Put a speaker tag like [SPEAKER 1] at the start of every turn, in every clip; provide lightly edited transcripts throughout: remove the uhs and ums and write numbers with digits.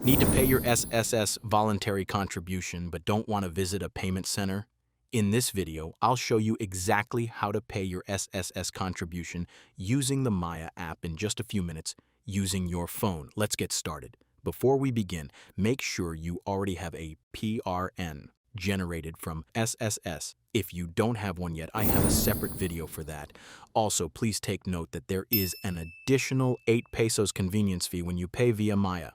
[SPEAKER 1] Need to pay your SSS voluntary contribution but don't want to visit a payment center? In this video, I'll show you exactly how to pay your SSS contribution using the Maya app in just a few minutes using your phone. Let's get started. Before we begin, make sure you already have a PRN generated from SSS. If you don't have one yet, I have a separate video for that. Also, please take note that there is an additional 8 pesos convenience fee when you pay via Maya.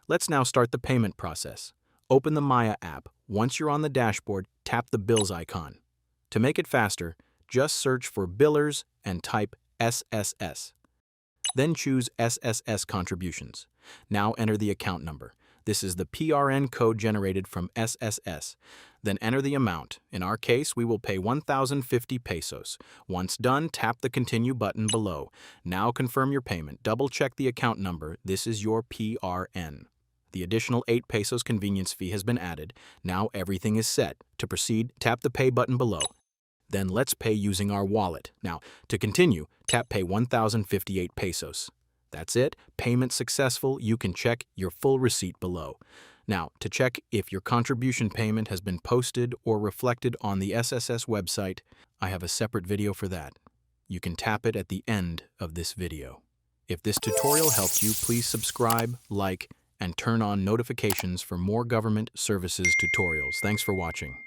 [SPEAKER 1] Let's now start the payment process. Open the Maya app. Once you're on the dashboard, tap the Bills icon. To make it faster, just search for Billers and type SSS. Then choose SSS Contributions. Now enter the account number. This is the PRN code generated from SSS. Then enter the amount. In our case, we will pay 1,050 pesos. Once done, tap the Continue button below. Now confirm your payment. Double-check the account number. This is your PRN. The additional 8 pesos convenience fee has been added. Now everything is set. To proceed, tap the Pay button below. Then let's pay using our wallet. Now, to continue, tap Pay 1,058 pesos. That's it. Payment successful. You can check your full receipt below. Now, to check if your contribution payment has been posted or reflected on the SSS website, I have a separate video for that. You can tap it at the end of this video. If this tutorial helped you, please subscribe, like, and turn on notifications for more government services tutorials. Thanks for watching.